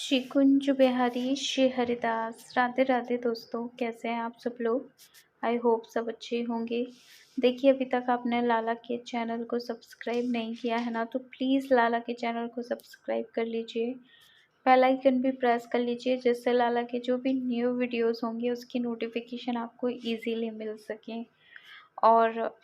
श्री कुंज बिहारी श्री हरिदास। राधे राधे दोस्तों, कैसे हैं आप सब लोग। आई होप सब अच्छे होंगे। देखिए, अभी तक आपने लाला के चैनल को सब्सक्राइब नहीं किया है ना, तो प्लीज़ लाला के चैनल को सब्सक्राइब कर लीजिए। बेल आइकन भी प्रेस कर लीजिए, जिससे लाला के जो भी न्यू वीडियोस होंगे उसकी नोटिफिकेशन आपको इजीली मिल सके। और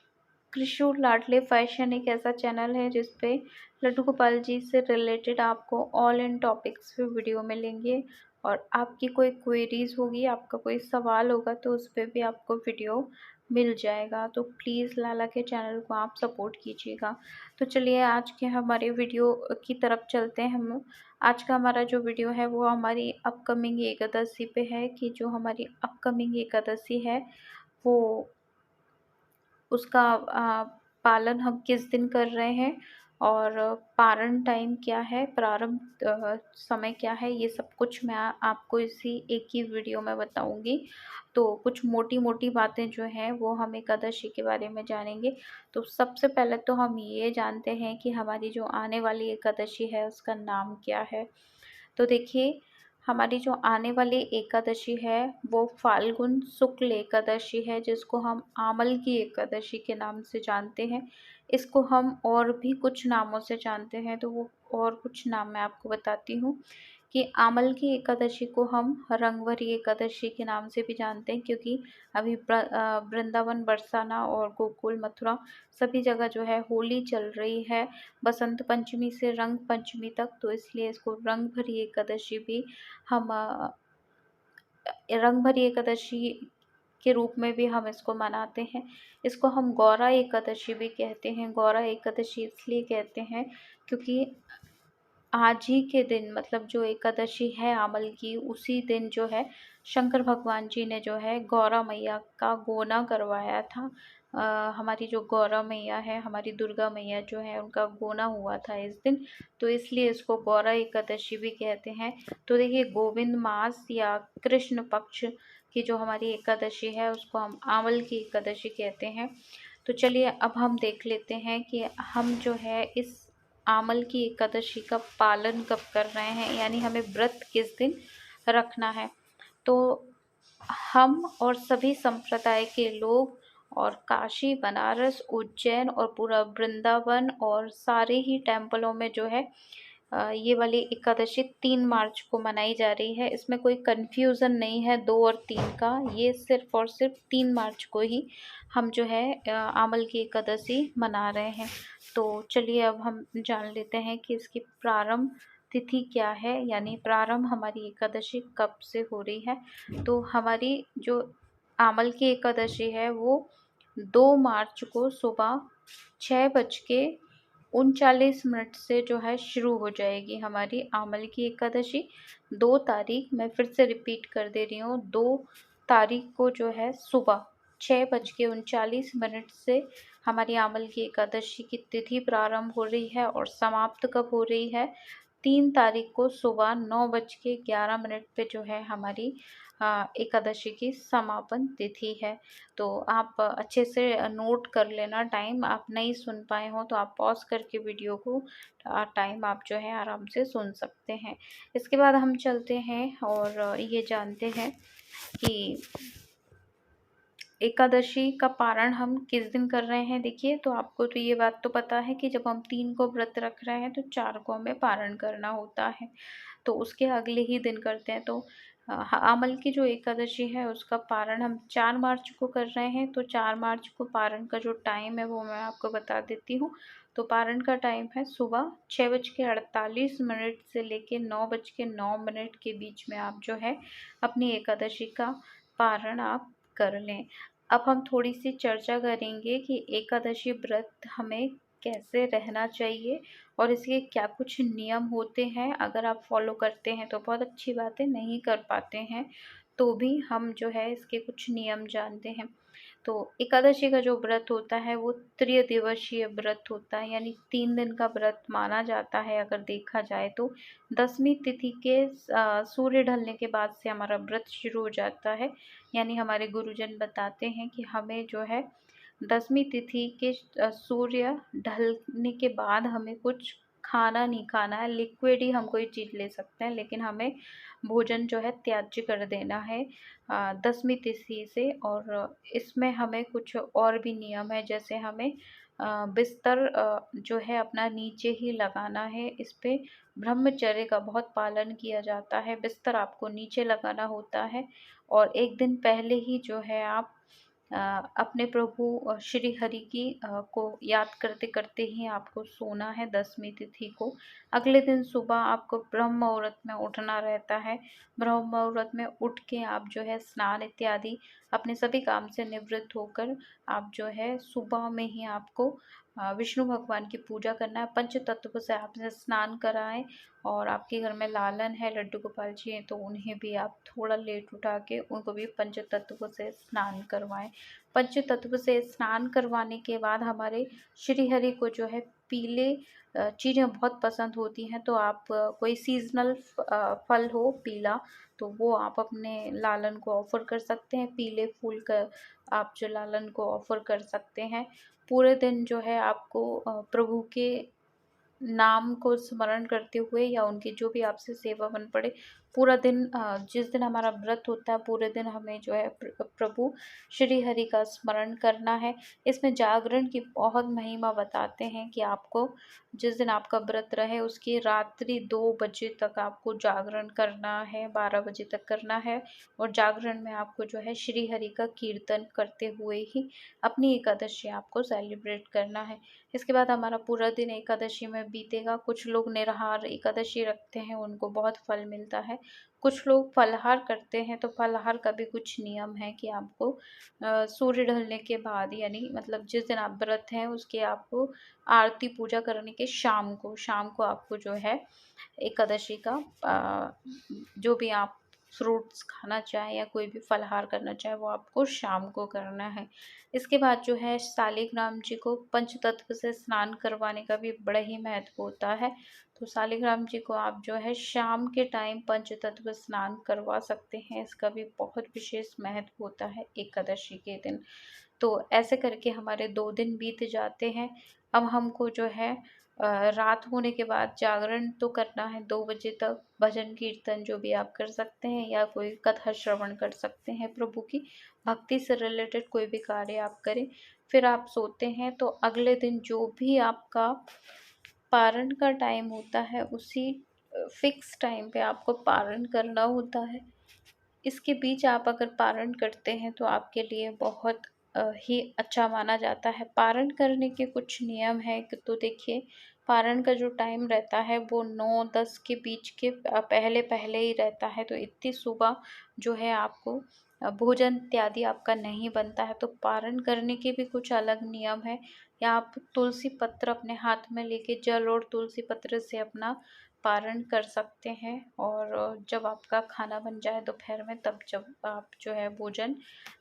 कृषु लाडले फैशन एक ऐसा चैनल है जिस पे लड्डू गोपाल जी से रिलेटेड आपको ऑल इन टॉपिक्स पे वीडियो मिलेंगे। और आपकी कोई क्वेरीज होगी, आपका कोई सवाल होगा, तो उस पर भी आपको वीडियो मिल जाएगा। तो प्लीज़ लाला के चैनल को आप सपोर्ट कीजिएगा। तो चलिए आज के हमारे वीडियो की तरफ चलते हैं। हम आज का हमारा जो वीडियो है वो हमारी अपकमिंग एकादशी पे है, कि जो हमारी अपकमिंग एकादशी है वो उसका पालन हम किस दिन कर रहे हैं, और पारण टाइम क्या है, प्रारंभ समय क्या है, ये सब कुछ मैं आपको इसी एक ही वीडियो में बताऊंगी। तो कुछ मोटी मोटी बातें जो हैं वो हम एकादशी के बारे में जानेंगे। तो सबसे पहले तो हम ये जानते हैं कि हमारी जो आने वाली एकादशी है उसका नाम क्या है। तो देखिए, हमारी जो आने वाली एकादशी है वो फाल्गुन शुक्ल एकादशी है, जिसको हम आमल की एकादशी के नाम से जानते हैं। इसको हम और भी कुछ नामों से जानते हैं, तो वो और कुछ नाम मैं आपको बताती हूँ। कि आमल की एकादशी को हम रंगभरी एकादशी के नाम से भी जानते हैं, क्योंकि अभी वृंदावन, बरसाना और गोकुल, मथुरा सभी जगह जो है होली चल रही है, बसंत पंचमी से रंग पंचमी तक। तो इसलिए इसको रंग भरी एकादशी भी हम रंग भरी एकादशी के रूप में भी हम इसको मनाते हैं। इसको हम गौरा एकादशी भी कहते हैं। गौरा एकादशी इसलिए कहते हैं क्योंकि आज ही के दिन, मतलब जो एकादशी है आमल की, उसी दिन जो है शंकर भगवान जी ने जो है गौरा मैया का गोना करवाया था। हमारी जो गौरा मैया है, हमारी दुर्गा मैया जो है, उनका गोना हुआ था इस दिन। तो इसलिए इसको गौरा एकादशी भी कहते हैं। तो देखिए, गोविंद मास या कृष्ण पक्ष की जो हमारी एकादशी है उसको हम आमल की एकादशी कहते हैं। तो चलिए अब हम देख लेते हैं कि हम जो है इस आमल की एकादशी का पालन कब कर रहे हैं, यानी हमें व्रत किस दिन रखना है। तो हम और सभी संप्रदाय के लोग और काशी, बनारस, उज्जैन और पूरा वृंदावन और सारे ही टेम्पलों में जो है ये वाली एकादशी 3 मार्च को मनाई जा रही है। इसमें कोई कन्फ्यूज़न नहीं है 2 और 3 का, ये सिर्फ और सिर्फ 3 मार्च को ही हम जो है आमल की एकादशी मना रहे हैं। तो चलिए अब हम जान लेते हैं कि इसकी प्रारंभ तिथि क्या है, यानी प्रारंभ हमारी एकादशी कब से हो रही है। तो हमारी जो आमल की एकादशी है वो 2 मार्च को सुबह 6:39 से जो है शुरू हो जाएगी हमारी आमल की एकादशी। 2 तारीख, मैं फिर से रिपीट कर दे रही हूँ, 2 तारीख को जो है सुबह 6:39 से हमारी आमल की एकादशी की तिथि प्रारंभ हो रही है। और समाप्त कब हो रही है, 3 तारीख को सुबह 9:11 पे जो है हमारी एकादशी की समापन तिथि है। तो आप अच्छे से नोट कर लेना टाइम। आप नहीं सुन पाए हो तो आप पॉज करके वीडियो को टाइम आप जो है आराम से सुन सकते हैं। इसके बाद हम चलते हैं और ये जानते हैं कि एकादशी का पारण हम किस दिन कर रहे हैं। देखिए, तो आपको तो ये बात तो पता है कि जब हम 3 को व्रत रख रहे हैं तो 4 को हमें पारण करना होता है, तो उसके अगले ही दिन करते हैं। तो आमल की जो एकादशी है उसका पारण हम 4 मार्च को कर रहे हैं। तो 4 मार्च को पारण का जो टाइम है वो मैं आपको बता देती हूँ। तो पारण का टाइम है सुबह 6:48 से लेके 9:09 के बीच में आप जो है अपनी एकादशी का पारण आप कर लें। अब हम थोड़ी सी चर्चा करेंगे कि एकादशी व्रत हमें कैसे रहना चाहिए और इसके क्या कुछ नियम होते हैं। अगर आप फॉलो करते हैं तो बहुत अच्छी बात है, नहीं कर पाते हैं तो भी हम जो है इसके कुछ नियम जानते हैं। तो एकादशी का जो व्रत होता है वो त्रिदिवसीय व्रत होता है, यानी 3 दिन का व्रत माना जाता है। अगर देखा जाए तो 10वीं तिथि के सूर्य ढलने के बाद से हमारा व्रत शुरू हो जाता है। यानी हमारे गुरुजन बताते हैं कि हमें जो है 10वीं तिथि के सूर्य ढलने के बाद हमें कुछ खाना नहीं खाना है, लिक्विड ही हम कोई चीज़ ले सकते हैं, लेकिन हमें भोजन जो है त्याज्य कर देना है 10वीं तिथि से। और इसमें हमें कुछ और भी नियम है, जैसे हमें बिस्तर जो है अपना नीचे ही लगाना है। इस पे ब्रह्मचर्य का बहुत पालन किया जाता है, बिस्तर आपको नीचे लगाना होता है। और एक दिन पहले ही जो है आप अपने प्रभु श्री हरि की को याद करते करते ही आपको सोना है 10वीं तिथि को। अगले दिन सुबह आपको ब्रह्म मुहूर्त में उठना रहता है। ब्रह्म मुहूर्त में उठ के आप जो है स्नान इत्यादि अपने सभी काम से निवृत्त होकर आप जो है सुबह में ही आपको विष्णु भगवान की पूजा करना है। पंच तत्व से आपने स्नान कराएं। और आपके घर में लालन है, लड्डू गोपाल जी हैं, तो उन्हें भी आप थोड़ा लेट उठा के उनको भी पंच तत्व से स्नान करवाएं। पंच तत्व से स्नान करवाने के बाद हमारे श्री हरि को जो है पीले चीज़ें बहुत पसंद होती हैं, तो आप कोई सीजनल फल हो पीला, तो वो आप अपने लालन को ऑफर कर सकते हैं। पीले फूल का आप जो लालन को ऑफर कर सकते हैं। पूरे दिन जो है आपको प्रभु के नाम को स्मरण करते हुए या उनकी जो भी आपसे सेवा बन पड़े, पूरा दिन जिस दिन हमारा व्रत होता है पूरे दिन हमें जो है प्रभु श्री हरि का स्मरण करना है। इसमें जागरण की बहुत महिमा बताते हैं कि आपको जिस दिन आपका व्रत रहे उसकी रात्रि 2 बजे तक आपको जागरण करना है, 12 बजे तक करना है। और जागरण में आपको जो है श्री हरि का कीर्तन करते हुए ही अपनी एकादशी आपको सेलिब्रेट करना है। इसके बाद हमारा पूरा दिन एकादशी में बीतेगा। कुछ लोग निराहार एकादशी रखते हैं, उनको बहुत फल मिलता है। कुछ लोग फलाहार करते हैं, तो फलाहार का भी कुछ नियम है कि आपको सूर्य ढलने के बाद, यानी मतलब जिस दिन आप व्रत हैं उसके आपको आरती पूजा करने के शाम को आपको जो है एकादशी का जो भी आप फ्रूट्स खाना चाहें या कोई भी फलाहार करना चाहे वो आपको शाम को करना है। इसके बाद जो है शालिग्राम जी को पंचतत्व से स्नान करवाने का भी बड़ा ही महत्व होता है। तो शालिग्राम जी को आप जो है शाम के टाइम पंचतत्व स्नान करवा सकते हैं। इसका भी बहुत विशेष महत्व होता है एकादशी के दिन। तो ऐसे करके हमारे 2 दिन बीत जाते हैं। अब हमको जो है रात होने के बाद जागरण तो करना है 2 बजे तक। भजन कीर्तन जो भी आप कर सकते हैं या कोई कथा श्रवण कर सकते हैं, प्रभु की भक्ति से रिलेटेड कोई भी कार्य आप करें। फिर आप सोते हैं, तो अगले दिन जो भी आपका पारण का टाइम होता है उसी फिक्स टाइम पे आपको पारण करना होता है। इसके बीच आप अगर पारण करते हैं तो आपके लिए बहुत ही अच्छा माना जाता है। पारण करने के कुछ नियम हैं कि तो देखिए, पारण का जो टाइम रहता है वो 9-10 के बीच के पहले पहले ही रहता है। तो इतनी सुबह जो है आपको भोजन इत्यादि आपका नहीं बनता है। तो पारण करने के भी कुछ अलग नियम है। या आप तुलसी पत्र अपने हाथ में लेके जल और तुलसी पत्र से अपना पारण कर सकते हैं। और जब आपका खाना बन जाए दोपहर में, तब जब आप जो है भोजन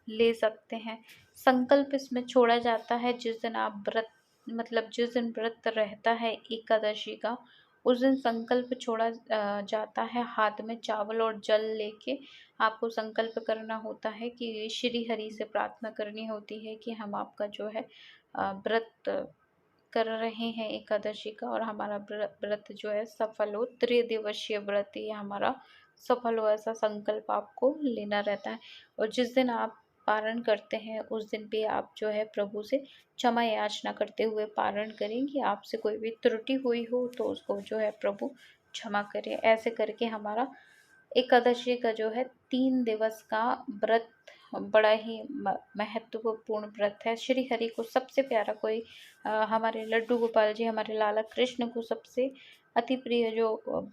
ले सकते हैं। संकल्प इसमें छोड़ा जाता है जिस दिन आप व्रत, मतलब जिस दिन व्रत रहता है एकादशी का, उस दिन संकल्प छोड़ा जाता है। हाथ में चावल और जल लेके आपको संकल्प करना होता है कि श्री हरि से प्रार्थना करनी होती है कि हम आपका जो है व्रत कर रहे हैं एकादशी का, और हमारा व्रत जो है सफल हो, त्रिदिवसीय व्रत ये हमारा सफल हो, ऐसा संकल्प आपको लेना रहता है। और जिस दिन आप पारण करते हैं उस दिन भी आप जो है प्रभु से क्षमा याचना करते हुए पारण करें कि आपसे कोई भी त्रुटि हुई हो तो उसको जो है प्रभु क्षमा करें। ऐसे करके हमारा एकादशी का जो है 3 दिवस का व्रत बड़ा ही महत्वपूर्ण व्रत है। श्री हरि को सबसे प्यारा कोई हमारे लड्डू गोपाल जी, हमारे लाला कृष्ण को सबसे अति प्रिय जो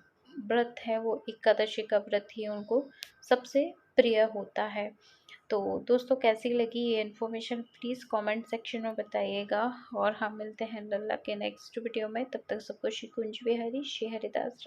व्रत है वो एकादशी का व्रत ही उनको सबसे प्रिय होता है। तो दोस्तों, कैसी लगी ये इन्फॉर्मेशन प्लीज़ कमेंट सेक्शन में बताइएगा। और हम मिलते हैं लल्ला के नेक्स्ट वीडियो में। तब तक सबको श्री कुंज बिहारी श्री हरिदास।